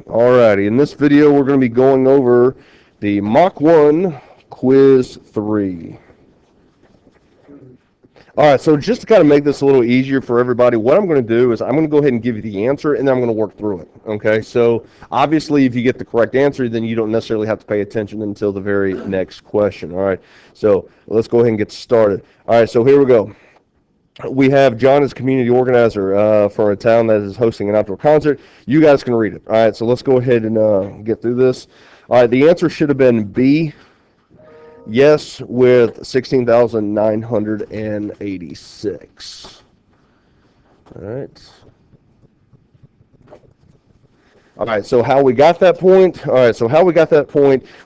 Alrighty, in this video we're going to be going over the Mach 1 Quiz 3. Alright, so just to kind of make this a little easier for everybody, what I'm going to do is I'm going to go ahead and give you the answer and then I'm going to work through it. Okay, so obviously if you get the correct answer, then you don't necessarily have to pay attention until the very next question. Alright, so let's go ahead and get started. Alright, so here we go. We have John as community organizer for a town that is hosting an outdoor concert. You guys can read it. All right, so let's go ahead and get through this. All right, the answer should have been B, yes, with 16,986. All right. All right, so how we got that point?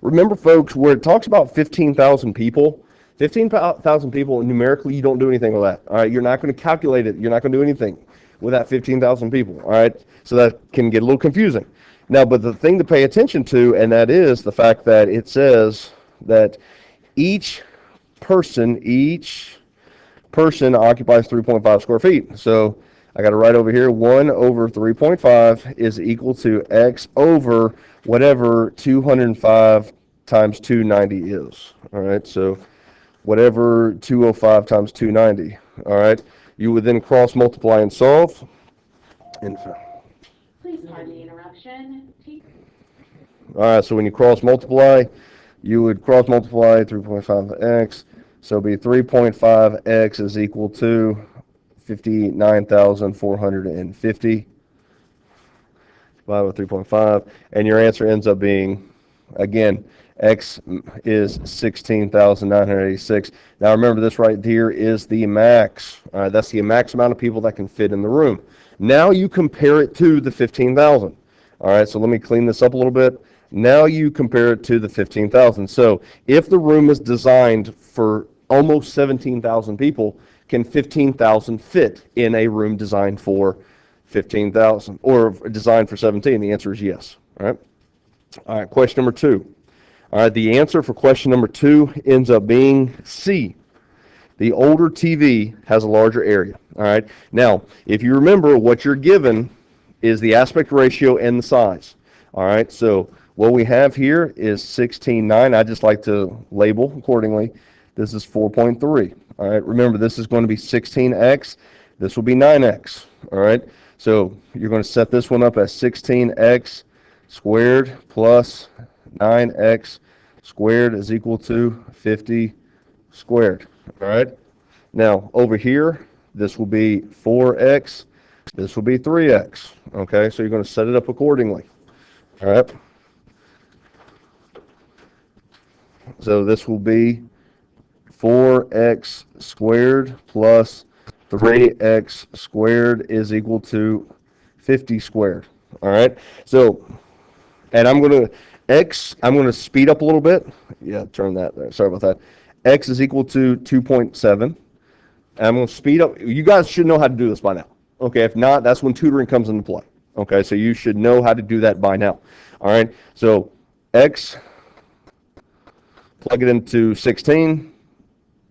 Remember, folks, where it talks about 15,000 people, 15,000 people, numerically, you don't do anything with that. All right, you're not going to calculate it. You're not going to do anything with that 15,000 people. All right, so that can get a little confusing. Now, but the thing to pay attention to, and that is the fact that it says that each person occupies 3.5 square feet. So I got to write over here, 1 over 3.5 is equal to x over whatever 205 times 290 is. All right, so whatever 205 times 290. All right, you would then cross multiply and solve. Please pardon the interruption. All right, so when you cross multiply, you would cross multiply 3.5x. So it'd be 3.5x is equal to 59,450 divided by 3.5, and your answer ends up being, again, x is 16,986. Now remember, this right here is the max. All right, that's the max amount of people that can fit in the room. Now you compare it to the 15,000. All right, so let me clean this up a little bit. Now you compare it to the 15,000. So if the room is designed for almost 17,000 people, can 15,000 fit in a room designed for 15,000 or designed for 17? The answer is yes. All right. All right, question number 2. All right, the answer for question number 2 ends up being C. The older TV has a larger area. All right. Now, if you remember, what you're given is the aspect ratio and the size. All right. So what we have here is 16:9. I just like to label accordingly. This is 4.3. All right. Remember, this is going to be 16x. This will be 9x. All right. So you're going to set this one up as 16x squared plus 9x squared is equal to 50 squared. All right. Now over here, this will be 4x. This will be 3x. Okay. So you're going to set it up accordingly. All right. So this will be 4x squared plus 3x squared is equal to 50 squared. All right. So, and I'm going to speed up a little bit. Yeah, turn that there. Sorry about that. X is equal to 2.7. And I'm going to speed up. You guys should know how to do this by now. Okay. If not, that's when tutoring comes into play. Okay. So you should know how to do that by now. All right. So X, plug it into 16,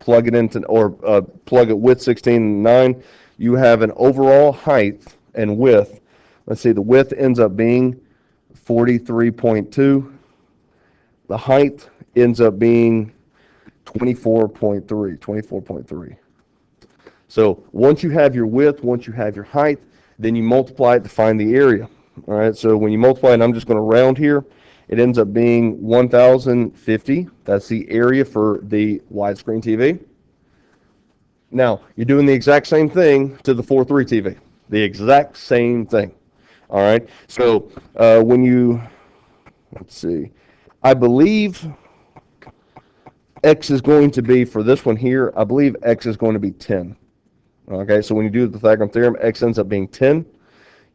plug it with 16 and 9. You have an overall height and width. Let's see, the width ends up being 43.2. The height ends up being 24.3. So once you have your width, once you have your height, then you multiply it to find the area. All right, so when you multiply, and I'm just going to round here, it ends up being 1,050. That's the area for the widescreen TV. Now, you're doing the exact same thing to the 4.3 TV. The exact same thing. All right. So when you, let's see, I believe X is going to be, for this one here, I believe X is going to be 10. Okay, so when you do the Pythagorean theorem, X ends up being 10.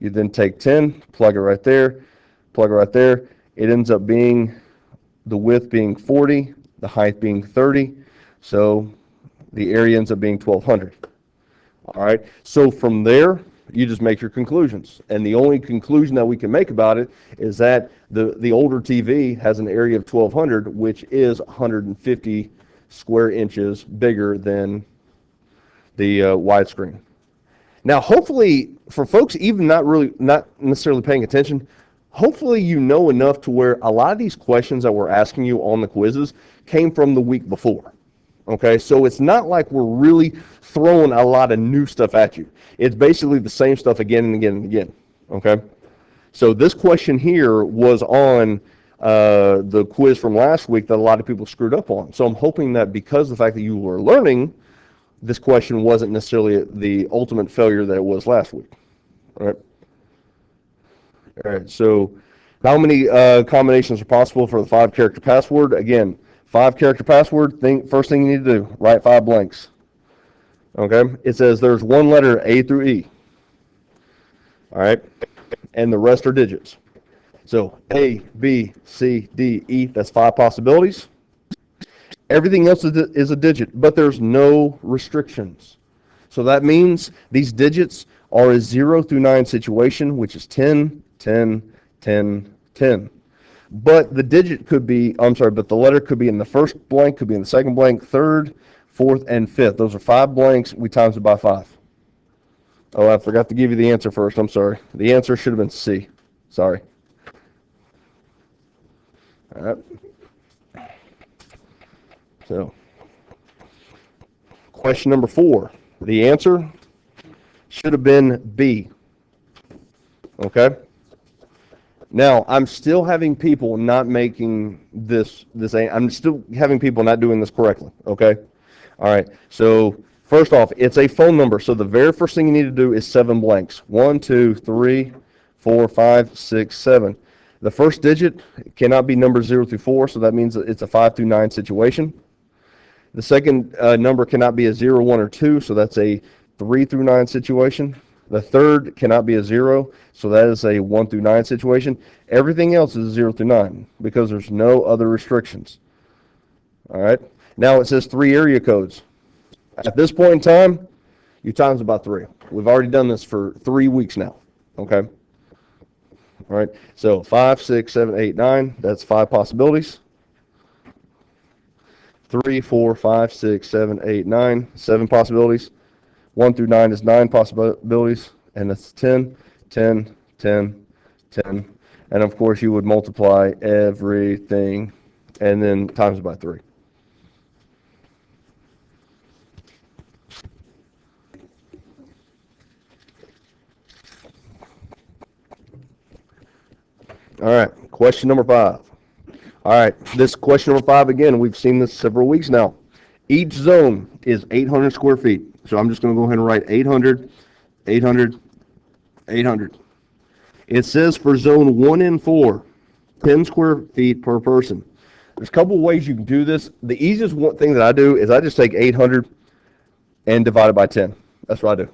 You then take 10, plug it right there, plug it right there. It ends up being the width being 40, the height being 30. So the area ends up being 1,200. All right, so from there, you just make your conclusions. And the only conclusion that we can make about it is that the older TV has an area of 1,200, which is 150 square inches bigger than the widescreen. Now, hopefully, for folks even not necessarily paying attention, hopefully you know enough to where a lot of these questions that we're asking you on the quizzes came from the week before. Okay, so it's not like we're really throwing a lot of new stuff at you. It's basically the same stuff again and again and again. Okay, so this question here was on the quiz from last week that a lot of people screwed up on. So I'm hoping that because of the fact that you were learning, this question wasn't necessarily the ultimate failure that it was last week. All right. All right. So how many combinations are possible for the 5-character password? Again, 5-character password. First thing you need to do, write 5 blanks. Okay. It says there's one letter A through E. All right. And the rest are digits. So A, B, C, D, E. That's 5 possibilities. Everything else is a digit, but there's no restrictions. So that means these digits are a 0 through 9 situation, which is 10, 10, 10, 10. But the digit could be, but the letter could be in the first blank, could be in the second blank, third, fourth, and fifth. Those are 5 blanks. We times it by 5. Oh, I forgot to give you the answer first. I'm sorry. The answer should have been C. Sorry. All right. So, question number 4. The answer should have been B. Okay? Now, I'm still having people not making this, I'm still having people not doing this correctly. Okay? All right. So, first off, it's a phone number. So, the very first thing you need to do is 7 blanks. 1, 2, 3, 4, 5, 6, 7. The first digit cannot be numbers 0 through 4, so that means that it's a 5 through 9 situation. The second number cannot be a 0, 1, or 2, so that's a 3 through 9 situation. The third cannot be a 0, so that is a 1 through 9 situation. Everything else is a 0 through 9 because there's no other restrictions. All right. Now it says 3 area codes. At this point in time, you times about 3. We've already done this for 3 weeks now. Okay. All right. So 5, 6, 7, 8, 9. That's 5 possibilities. 3, 4, 5, 6, 7, 8, 9. 7 possibilities. 1 through 9 is 9 possibilities, and that's 10, 10, 10, 10. And of course, you would multiply everything and then times it by 3. All right, question number 5. All right, this question number 5, again, we've seen this several weeks now. Each zone is 800 square feet. So I'm just going to go ahead and write 800, 800, 800. It says for zone 1 and 4, 10 square feet per person. There's a couple ways you can do this. The easiest thing that I do is I just take 800 and divide it by 10. That's what I do.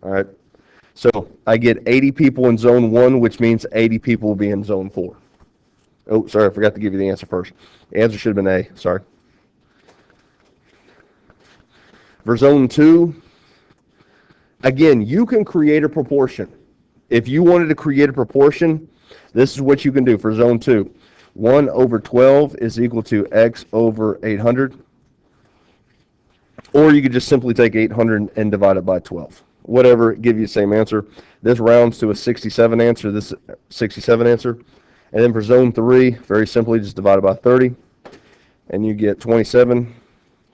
All right. So I get 80 people in zone 1, which means 80 people will be in zone 4. Oh, sorry, I forgot to give you the answer first. The answer should have been A. Sorry. For zone 2, again, you can create a proportion. If you wanted to create a proportion, this is what you can do for zone 2. 1 over 12 is equal to x over 800. Or you could just simply take 800 and divide it by 12. Whatever, give you the same answer. This rounds to a 67 answer, this 67 answer. And then for zone 3, very simply, just divide it by 30. And you get 27,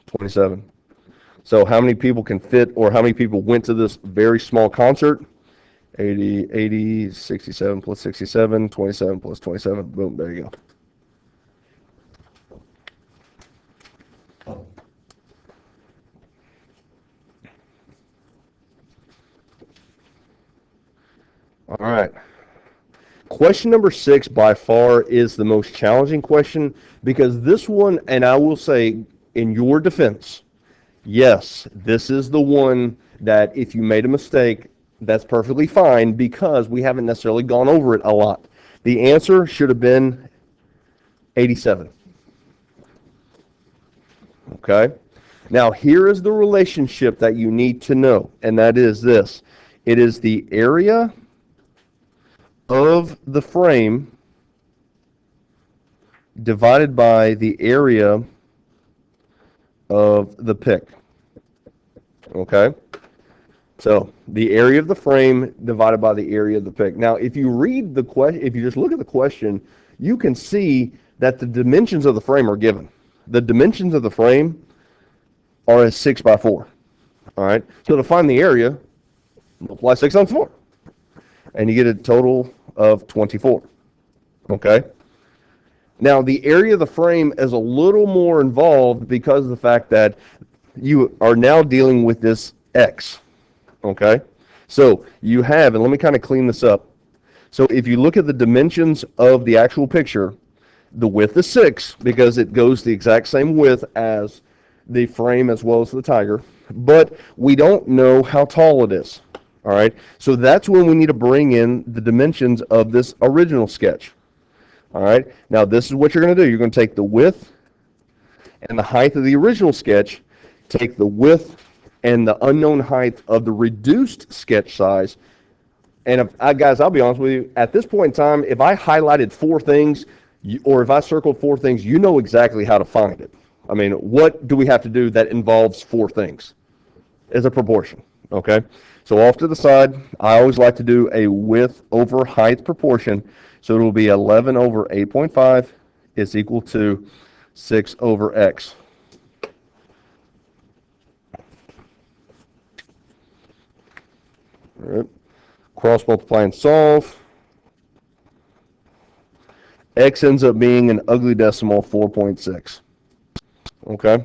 27. So how many people can fit, or how many people went to this very small concert? 80, 67 plus 67, 27 plus 27. Boom, there you go. All right. Question number 6 by far is the most challenging question, because this one, and I will say in your defense, yes, this is the one that if you made a mistake, that's perfectly fine because we haven't necessarily gone over it a lot. The answer should have been 87. Okay? Now, here is the relationship that you need to know, and that is this. It is the area of the frame divided by the area of the pick. Okay? So the area of the frame divided by the area of the pick. Now, if you read the question, if you just look at the question, you can see that the dimensions of the frame are given. The dimensions of the frame are a 6 by 4. All right. So to find the area, multiply 6 times 4, and you get a total of 24. Okay. Now the area of the frame is a little more involved because of the fact that you are now dealing with this x. Okay. So you have, and let me kind of clean this up. So if you look at the dimensions of the actual picture, the width is 6 because it goes the exact same width as the frame as well as the tiger, but we don't know how tall it is. All right, so that's when we need to bring in the dimensions of this original sketch. All right, now this is what you're going to do. You're going to take the width and the height of the original sketch, take the width and the unknown height of the reduced sketch size. And guys, I'll be honest with you, at this point in time, if I highlighted 4 things, or if I circled 4 things, you know exactly how to find it. I mean, what do we have to do that involves 4 things? Is a proportion, okay? So off to the side, I always like to do a width over height proportion. So it will be 11 over 8.5 is equal to 6 over x. All right. Cross multiply and solve. X ends up being an ugly decimal 4.6. Okay.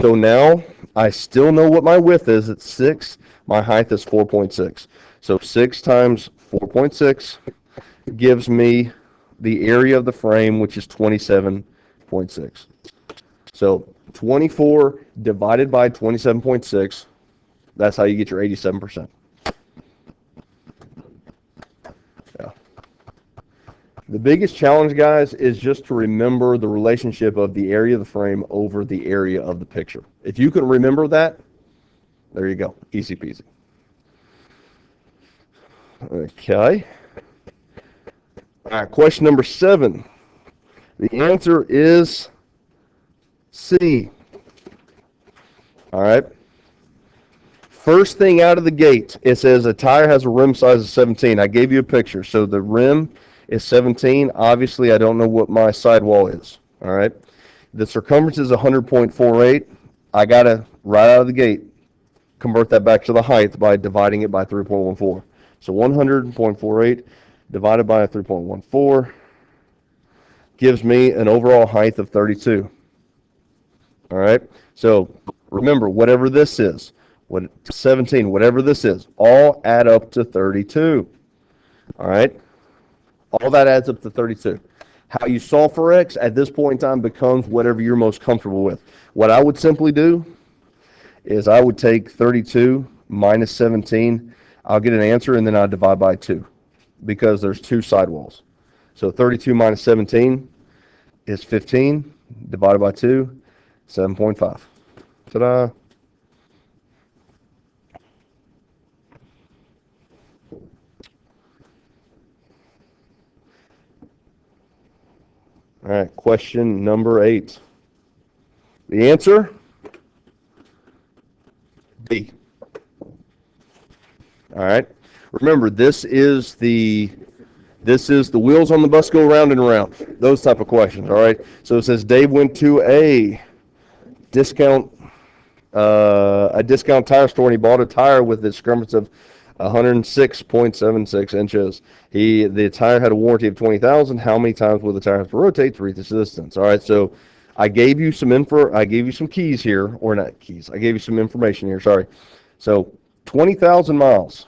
So now I still know what my width is. It's 6. My height is 4.6. So 6 times 4.6 gives me the area of the frame, which is 27.6. So 24 divided by 27.6, that's how you get your 87%. The biggest challenge, guys, is just to remember the relationship of the area of the frame over the area of the picture. If you can remember that, there you go. Easy peasy. Okay. All right, question number 7. The answer is C. All right. First thing out of the gate, it says a tire has a rim size of 17. I gave you a picture. So the rim is 17. Obviously, I don't know what my sidewall is. All right. The circumference is 100.48. I got to, right out of the gate, convert that back to the height by dividing it by 3.14. So 100.48 divided by 3.14 gives me an overall height of 32. All right. So remember, whatever this is, 17, whatever this is, all add up to 32. All right. All that adds up to 32. How you solve for x at this point in time becomes whatever you're most comfortable with. What I would simply do is I would take 32 minus 17. I'll get an answer, and then I'll divide by 2 because there's 2 sidewalls. So 32 minus 17 is 15 divided by 2, 7.5. Ta-da. All right, question number 8. The answer? B. All right. Remember, this is the wheels on the bus go round and around. Those type of questions. All right. So it says Dave went to a discount tire store and he bought a tire with a circumference of 106.76 inches. The tire had a warranty of 20,000. How many times will the tire have to rotate to reach this distance? All right, so I gave you some keys here, or not keys. I gave you some information here. Sorry. So 20,000 miles.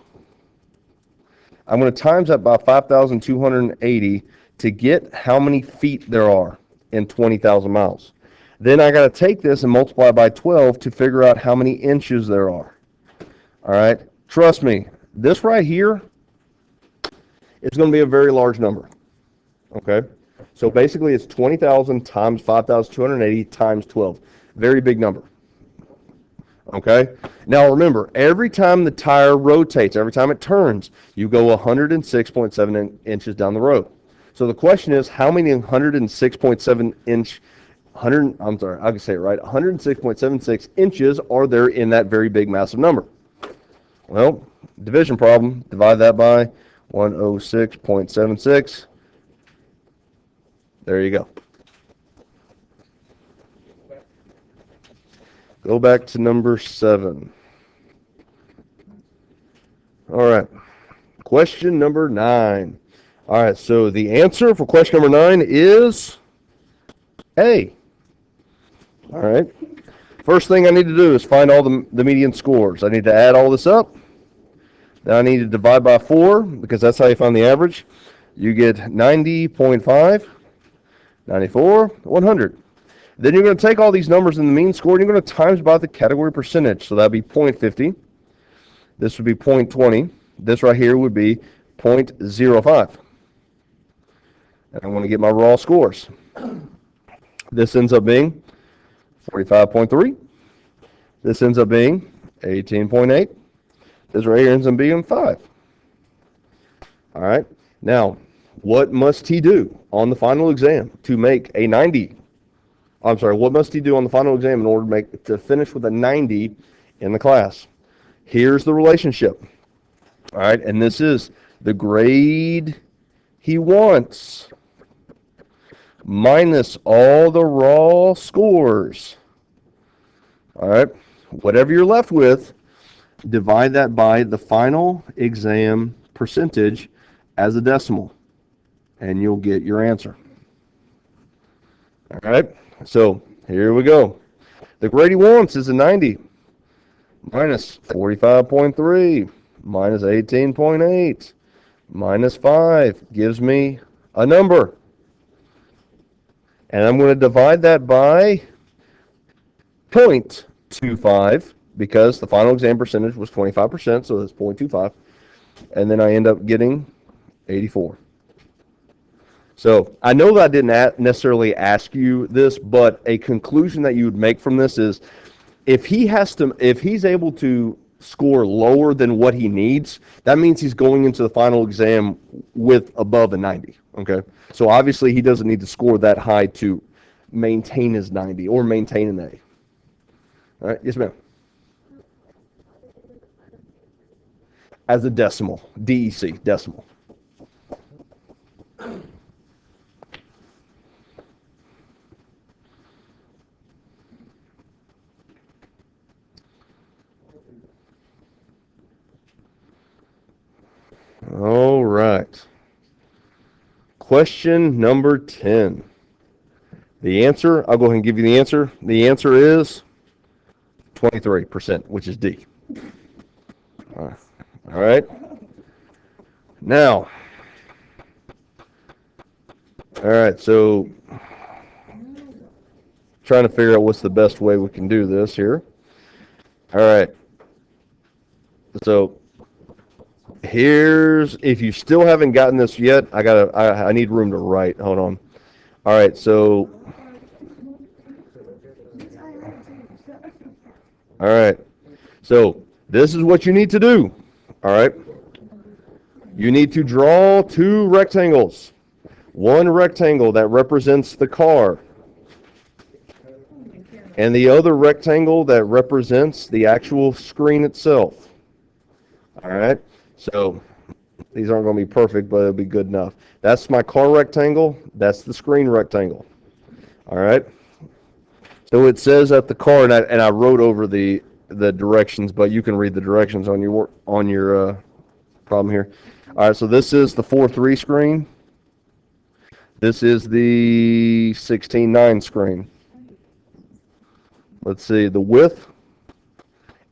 I'm going to times that by 5,280 to get how many feet there are in 20,000 miles. Then I got to take this and multiply by 12 to figure out how many inches there are. All right. Trust me, this right here is going to be a very large number. Okay? So basically it's 20,000 times 5,280 times 12. Very big number. Okay? Now remember, every time the tire rotates, every time it turns, you go 106.7 inches down the road. So the question is, how many 106.7 inch, I'm sorry, I can say it right, 106.76 inches are there in that very big, massive number? Well, division problem. Divide that by 106.76. There you go. Go back to number 7. All right. Question number 9. All right, so the answer for question number 9 is A. All right. First thing I need to do is find all the median scores. I need to add all this up. Then I need to divide by 4 because that's how you find the average. You get 90.5, 94, 100. Then you're going to take all these numbers in the mean score and you're going to times by the category percentage. So that would be 0.50. This would be 0.20. This right here would be 0.05. And I want to get my raw scores. This ends up being 45.3. This ends up being 18.8. This right here ends up being 5. All right. Now, what must he do on the final exam to make a 90? I'm sorry, what must he do on the final exam in order to finish with a 90 in the class? Here's the relationship. All right, and this is the grade he wants minus all the raw scores. All right, whatever you're left with, divide that by the final exam percentage as a decimal, and you'll get your answer. All right, so here we go. The grade he wants is a 90 minus 45.3 minus 18.8 minus 5 gives me a number. And I'm going to divide that by 0.25 because the final exam percentage was 25%, so that's 0.25. And then I end up getting 84. So I know that I didn't necessarily ask you this, but a conclusion that you would make from this is if he's able to score lower than what he needs, that means he's going into the final exam with above a 90. Okay, so obviously he doesn't need to score that high to maintain his 90 or maintain an A. All right, yes, ma'am. As a decimal, DEC, decimal. All right. Question number 10. The answer, I'll go ahead and give you the answer. The answer is 23%, which is D. All right. Now, all right, so trying to figure out what's the best way we can do this here. All right. So here's, if you still haven't gotten this yet, I need room to write. Hold on. All right, so all right. So this is what you need to do. All right. You need to draw 2 rectangles. One rectangle that represents the car, and the other rectangle that represents the actual screen itself. All right. So these aren't going to be perfect, but it'll be good enough. That's my car rectangle. That's the screen rectangle. All right. So it says at the car, and I wrote over the directions, but you can read the directions on your problem here. All right. So this is the 4:3 screen. This is the 16:9 screen. Let's see. The width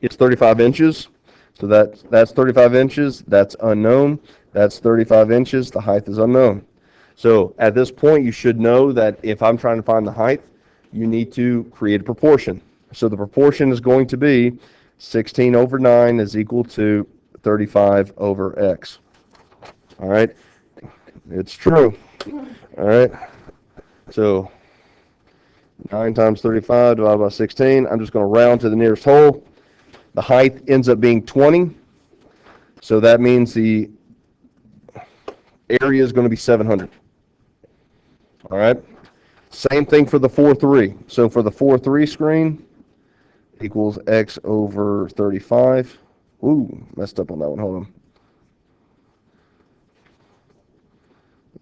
is 35 inches. So that's 35 inches. That's unknown. That's 35 inches. The height is unknown. So at this point, you should know that if I'm trying to find the height, you need to create a proportion. So the proportion is going to be 16 over 9 is equal to 35 over x. All right? It's true. All right? So 9 times 35 divided by 16. I'm just going to round to the nearest whole. The height ends up being 20. So that means the area is going to be 700. All right? Same thing for the 4:3. So for the 4:3 screen, equals x over 35. Ooh, messed up on that one. Hold on.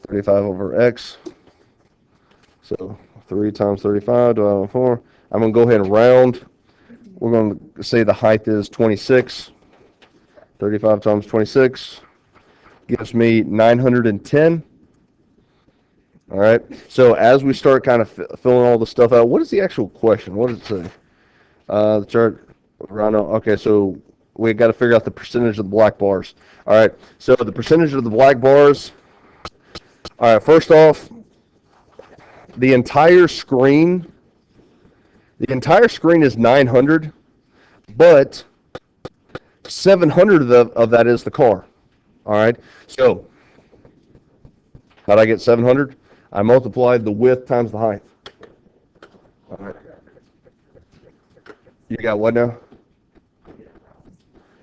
35 over x. So 3 times 35 divided by 4. I'm going to go ahead and round. We're going to say the height is 26. 35 times 26 gives me 910. All right. So as we start kind of filling all the stuff out, what is the actual question? What does it say? The chart. Okay, so we got to figure out the percentage of the black bars. All right. So the percentage of the black bars. All right. First off, the entire screen. The entire screen is 900, but 700 of that is the car. All right. So how did I get 700? I multiplied the width times the height. All right. You got what now?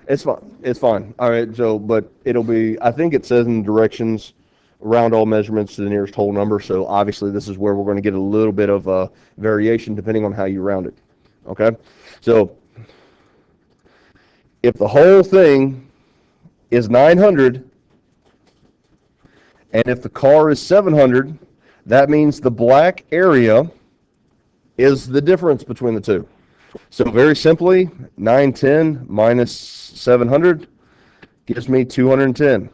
It's fine. It's fine. All right. So, but it'll be, I think it says in the directions, round all measurements to the nearest whole number. So obviously this is where we're going to get a little bit of variation depending on how you round it. Okay. So if the whole thing is 900 and if the car is 700, that means the black area is the difference between the two. So very simply, 910 minus 700 gives me 210.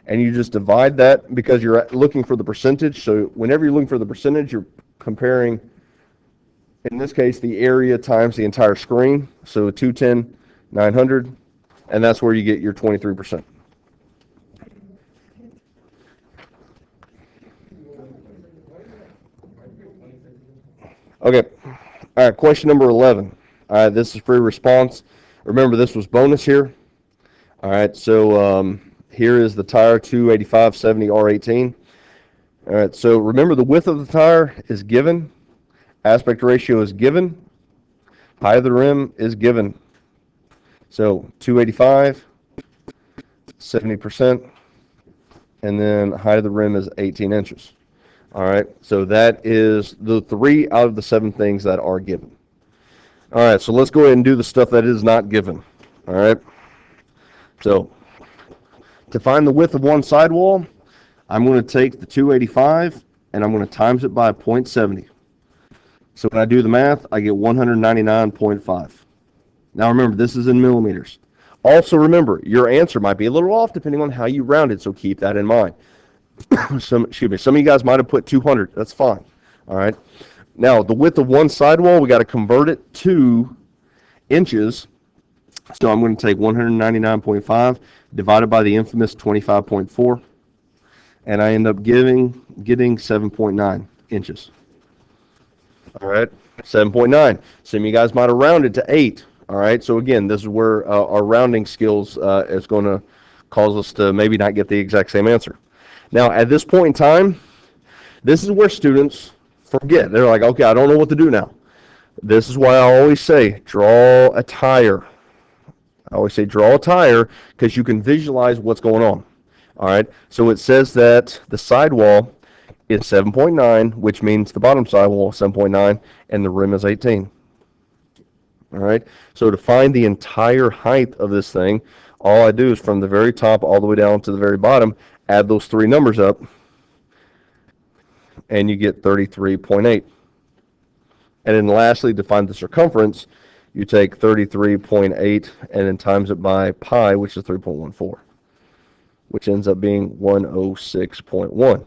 And you just divide that because you're looking for the percentage. So whenever you're looking for the percentage, you're comparing, in this case, the area times the entire screen. So 210, 900, and that's where you get your 23%. Okay. All right, question number 11. All right, this is free response. Remember, this was bonus here. All right, so here is the tire 285/70 R18. All right, so remember the width of the tire is given, aspect ratio is given, height of the rim is given. So 285, 70%, and then height of the rim is 18 inches. All right, so that is the 3 out of the 7 things that are given. All right, so let's go ahead and do the stuff that is not given. All right, so to find the width of one sidewall, I'm going to take the 285 and I'm going to times it by 0.70. So when I do the math, I get 199.5. Now remember, this is in millimeters. Also remember, your answer might be a little off depending on how you round it, so keep that in mind. Some of you guys might have put 200. That's fine. All right. Now, the width of one sidewall, we got to convert it to inches. So I'm going to take 199.5 divided by the infamous 25.4, and I end up getting 7.9 inches. All right, 7.9. Some of you guys might have rounded to 8. All right, so again, this is where our rounding skills is going to cause us to maybe not get the exact same answer. Now, at this point in time, this is where students forget. They're like, okay, I don't know what to do now. This is why I always say, draw a tire. I always say draw a tire because you can visualize what's going on. All right, so it says that the sidewall is 7.9, which means the bottom sidewall is 7.9, and the rim is 18. All right, so to find the entire height of this thing, all I do is from the very top all the way down to the very bottom, add those 3 numbers up, and you get 33.8. And then lastly, to find the circumference, you take 33.8 and then times it by pi, which is 3.14, which ends up being 106.1.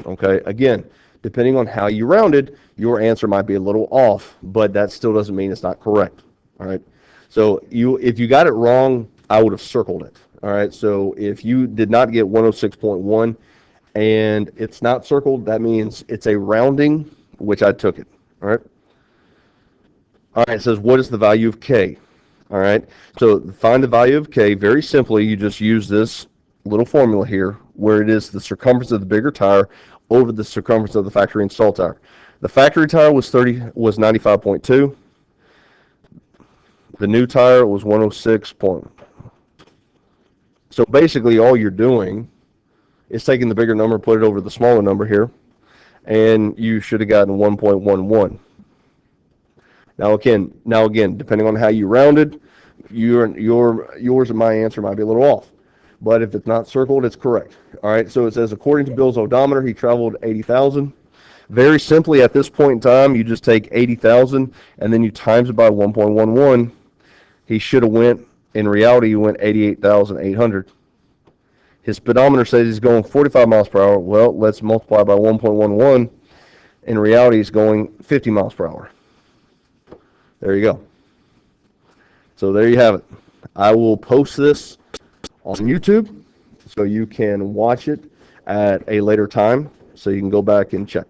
Okay, again, depending on how you rounded, your answer might be a little off, but that still doesn't mean it's not correct. All right, so if you got it wrong, I would have circled it. All right, so if you did not get 106.1 and it's not circled, that means it's a rounding, which I took it. All right. All right, it says, what is the value of K? All right, so to find the value of K, very simply, you just use this little formula here, where it is the circumference of the bigger tire over the circumference of the factory installed tire. The factory tire was 95.2. The new tire was 106. So basically, all you're doing is taking the bigger number, put it over the smaller number here, and you should have gotten 1.11. Now again, depending on how you rounded, yours and my answer might be a little off. But if it's not circled, it's correct. All right, so it says, according to Bill's odometer, he traveled 80,000. Very simply, at this point in time, you just take 80,000 and then you times it by 1.11. He should have went, in reality, he went 88,800. His speedometer says he's going 45 miles per hour. Well, let's multiply by 1.11. In reality, he's going 50 miles per hour. There you go. So there you have it. I will post this on YouTube so you can watch it at a later time so you can go back and check.